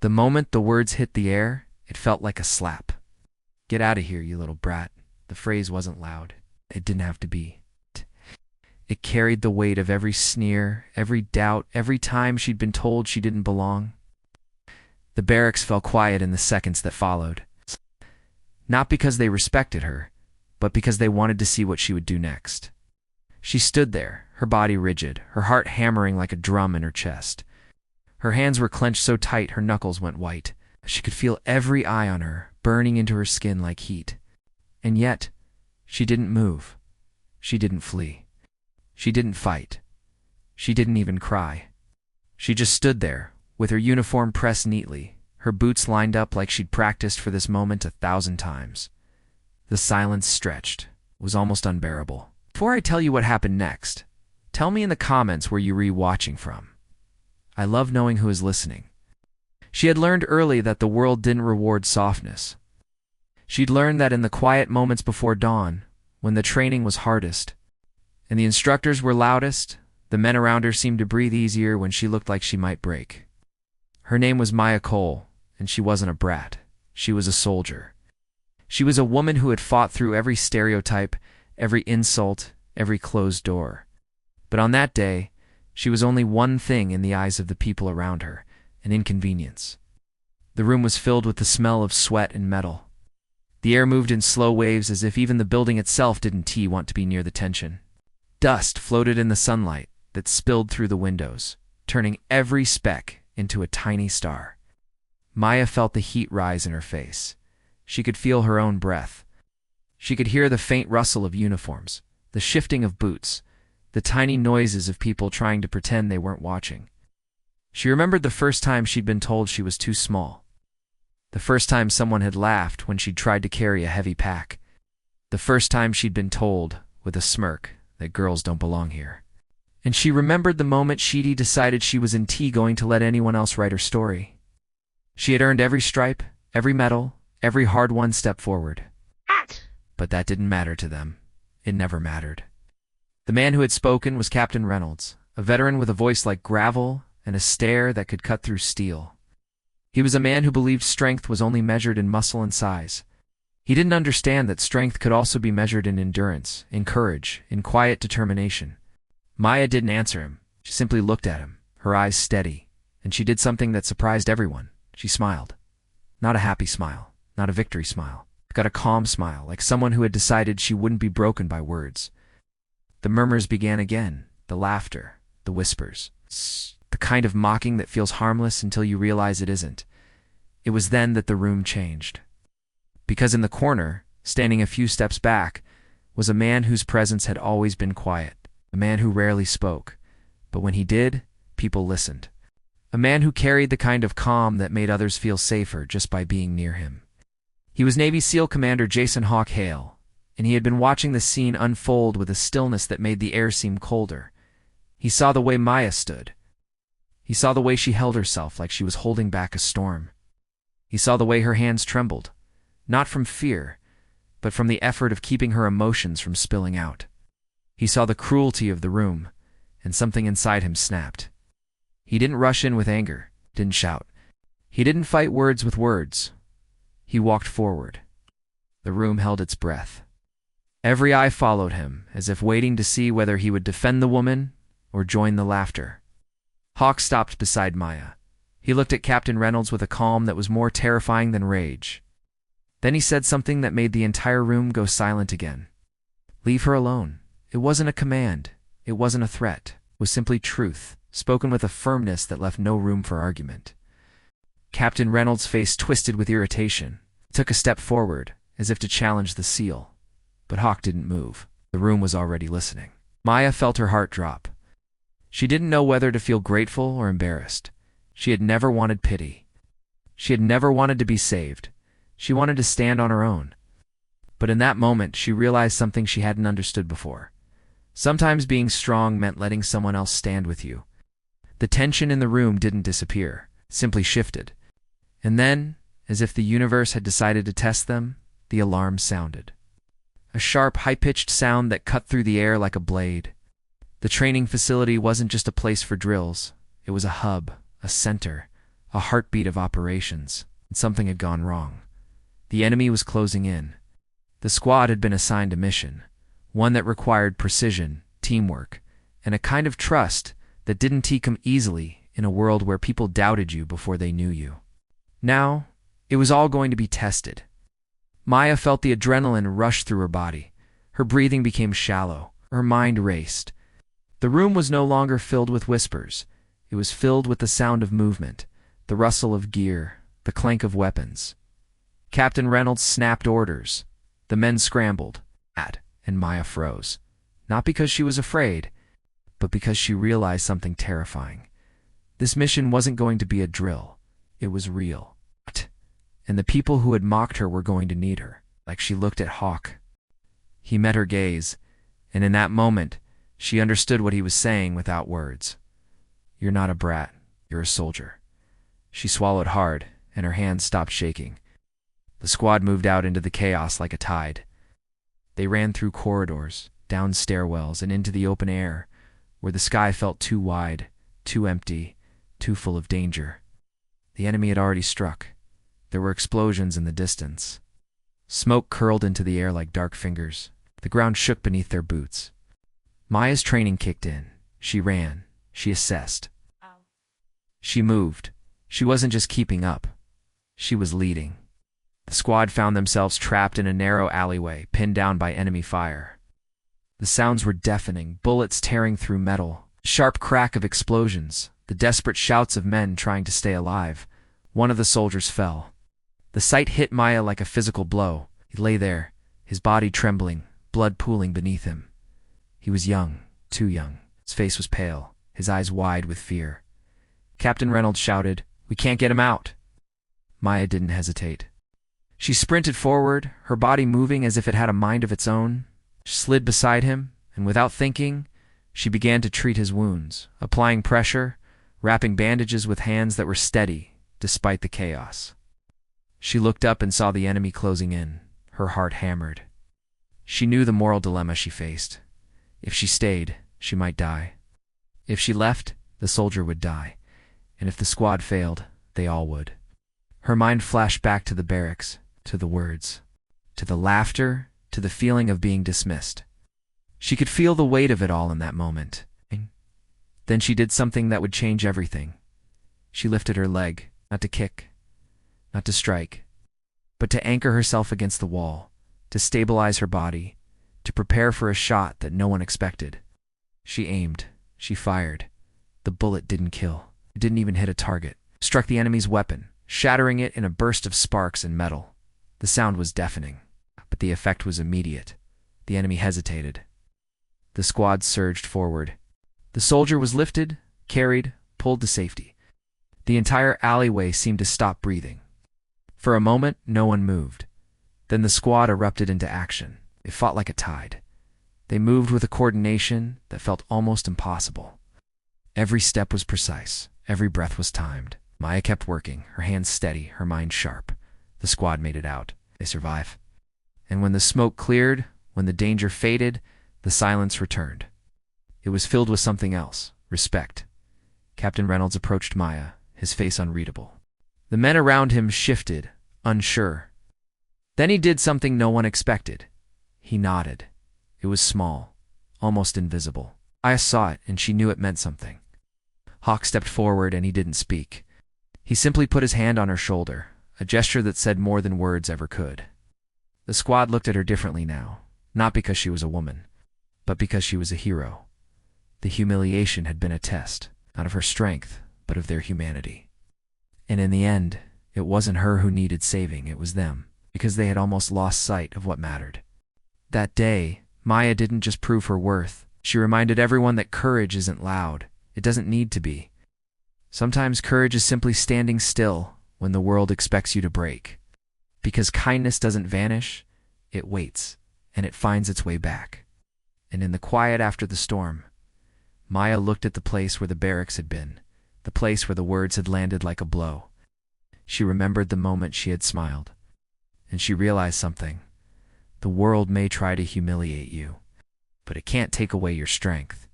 The moment the words hit the air, it felt like a slap. "Get out of here, you little brat." The phrase wasn't loud. It didn't have to be. It carried the weight of every sneer, every doubt, every time she'd been told she didn't belong. The barracks fell quiet in the seconds that followed. Not because they respected her, but because they wanted to see what she would do next. She stood there, her body rigid, her heart hammering like a drum in her chest. Her hands were clenched so tight her knuckles went white. She could feel every eye on her, burning into her skin like heat. And yet, she didn't move. She didn't flee. She didn't fight. She didn't even cry. She just stood there, with her uniform pressed neatly, her boots lined up like she'd practiced for this moment 1,000 times. The silence stretched, was almost unbearable. Before I tell you what happened next, tell me in the comments where you were watching from. I love knowing who is listening. She had learned early that the world didn't reward softness. She'd learned that in the quiet moments before dawn, when the training was hardest, and the instructors were loudest, the men around her seemed to breathe easier when she looked like she might break. Her name was Maya Cole, and she wasn't a brat. She was a soldier. She was a woman who had fought through every stereotype, every insult, every closed door. But on that day, she was only one thing in the eyes of the people around her, an inconvenience. The room was filled with the smell of sweat and metal. The air moved in slow waves as if even the building itself didn't want to be near the tension. Dust floated in the sunlight that spilled through the windows, turning every speck into a tiny star. Maya felt the heat rise in her face. She could feel her own breath. She could hear the faint rustle of uniforms, the shifting of boots, the tiny noises of people trying to pretend they weren't watching. She remembered the first time she'd been told she was too small. The first time someone had laughed when she'd tried to carry a heavy pack. The first time she'd been told, with a smirk, that girls don't belong here. And she remembered the moment she'd decided she was going to let anyone else write her story. She had earned every stripe, every medal, every hard-won step forward. But that didn't matter to them. It never mattered. The man who had spoken was Captain Reynolds, a veteran with a voice like gravel and a stare that could cut through steel. He was a man who believed strength was only measured in muscle and size. He didn't understand that strength could also be measured in endurance, in courage, in quiet determination. Maya didn't answer him. She simply looked at him, her eyes steady, and she did something that surprised everyone. She smiled. Not a happy smile, not a victory smile. Got a calm smile, like someone who had decided she wouldn't be broken by words. The murmurs began again, the laughter, the whispers. The kind of mocking that feels harmless until you realize it isn't. It was then that the room changed. Because in the corner, standing a few steps back, was a man whose presence had always been quiet, a man who rarely spoke, but when he did, people listened. A man who carried the kind of calm that made others feel safer just by being near him. He was Navy SEAL Commander Jason Hawk Hale, and he had been watching the scene unfold with a stillness that made the air seem colder. He saw the way Maya stood. He saw the way she held herself like she was holding back a storm. He saw the way her hands trembled, not from fear, but from the effort of keeping her emotions from spilling out. He saw the cruelty of the room, and something inside him snapped. He didn't rush in with anger, didn't shout. He didn't fight words with words. He walked forward. The room held its breath. Every eye followed him, as if waiting to see whether he would defend the woman or join the laughter. Hawk stopped beside Maya. He looked at Captain Reynolds with a calm that was more terrifying than rage. Then he said something that made the entire room go silent again. "Leave her alone." It wasn't a command. It wasn't a threat. It was simply truth, spoken with a firmness that left no room for argument. Captain Reynolds' face twisted with irritation. He took a step forward, as if to challenge the SEAL. But Hawk didn't move. The room was already listening. Maya felt her heart drop. She didn't know whether to feel grateful or embarrassed. She had never wanted pity. She had never wanted to be saved. She wanted to stand on her own. But in that moment, she realized something she hadn't understood before. Sometimes being strong meant letting someone else stand with you. The tension in the room didn't disappear, simply shifted. And then, as if the universe had decided to test them, the alarm sounded. A sharp, high-pitched sound that cut through the air like a blade. The training facility wasn't just a place for drills. It was a hub, a center, a heartbeat of operations, and something had gone wrong. The enemy was closing in. The squad had been assigned a mission, one that required precision, teamwork, and a kind of trust that didn't come easily in a world where people doubted you before they knew you. Now, it was all going to be tested. Maya felt the adrenaline rush through her body. Her breathing became shallow. Her mind raced. The room was no longer filled with whispers. It was filled with the sound of movement, the rustle of gear, the clank of weapons. Captain Reynolds snapped orders. The men scrambled, and Maya froze. Not because she was afraid, but because she realized something terrifying. This mission wasn't going to be a drill. It was real. And the people who had mocked her were going to need her. Like she looked at Hawk. He met her gaze, and in that moment, she understood what he was saying without words. "You're not a brat. You're a soldier." She swallowed hard, and her hands stopped shaking. The squad moved out into the chaos like a tide. They ran through corridors, down stairwells, and into the open air, where the sky felt too wide, too empty, too full of danger. The enemy had already struck. There were explosions in the distance. Smoke curled into the air like dark fingers. The ground shook beneath their boots. Maya's training kicked in. She ran. She assessed. She moved. She wasn't just keeping up. She was leading. The squad found themselves trapped in a narrow alleyway, pinned down by enemy fire. The sounds were deafening, bullets tearing through metal, sharp crack of explosions, the desperate shouts of men trying to stay alive. One of the soldiers fell. The sight hit Maya like a physical blow. He lay there, his body trembling, blood pooling beneath him. He was young, too young. His face was pale, his eyes wide with fear. Captain Reynolds shouted, "We can't get him out." Maya didn't hesitate. She sprinted forward, her body moving as if it had a mind of its own. She slid beside him, and without thinking, she began to treat his wounds, applying pressure, wrapping bandages with hands that were steady, despite the chaos. She looked up and saw the enemy closing in. Her heart hammered. She knew the moral dilemma she faced. If she stayed, she might die. If she left, the soldier would die. And if the squad failed, they all would. Her mind flashed back to the barracks, to the words, to the laughter, to the feeling of being dismissed. She could feel the weight of it all in that moment. Then she did something that would change everything. She lifted her leg, not to kick, not to strike, but to anchor herself against the wall, to stabilize her body, to prepare for a shot that no one expected. She aimed. She fired. The bullet didn't kill. It didn't even hit a target. It struck the enemy's weapon, shattering it in a burst of sparks and metal. The sound was deafening, but the effect was immediate. The enemy hesitated. The squad surged forward. The soldier was lifted, carried, pulled to safety. The entire alleyway seemed to stop breathing. For a moment, no one moved. Then the squad erupted into action. They fought like a tide. They moved with a coordination that felt almost impossible. Every step was precise. Every breath was timed. Maya kept working, her hands steady, her mind sharp. The squad made it out. They survived. And when the smoke cleared, when the danger faded, the silence returned. It was filled with something else, respect. Captain Reynolds approached Maya, his face unreadable. The men around him shifted, unsure. Then he did something no one expected. He nodded. It was small, almost invisible. Maya saw it, and she knew it meant something. Hawk stepped forward, and he didn't speak. He simply put his hand on her shoulder, a gesture that said more than words ever could. The squad looked at her differently now, not because she was a woman, but because she was a hero. The humiliation had been a test, not of her strength, but of their humanity. And in the end, it wasn't her who needed saving, it was them, because they had almost lost sight of what mattered. That day, Maya didn't just prove her worth. She reminded everyone that courage isn't loud. It doesn't need to be. Sometimes courage is simply standing still when the world expects you to break. Because kindness doesn't vanish, it waits, and it finds its way back. And in the quiet after the storm, Maya looked at the place where the barracks had been, the place where the words had landed like a blow. She remembered the moment she had smiled, and she realized something. The world may try to humiliate you, but it can't take away your strength.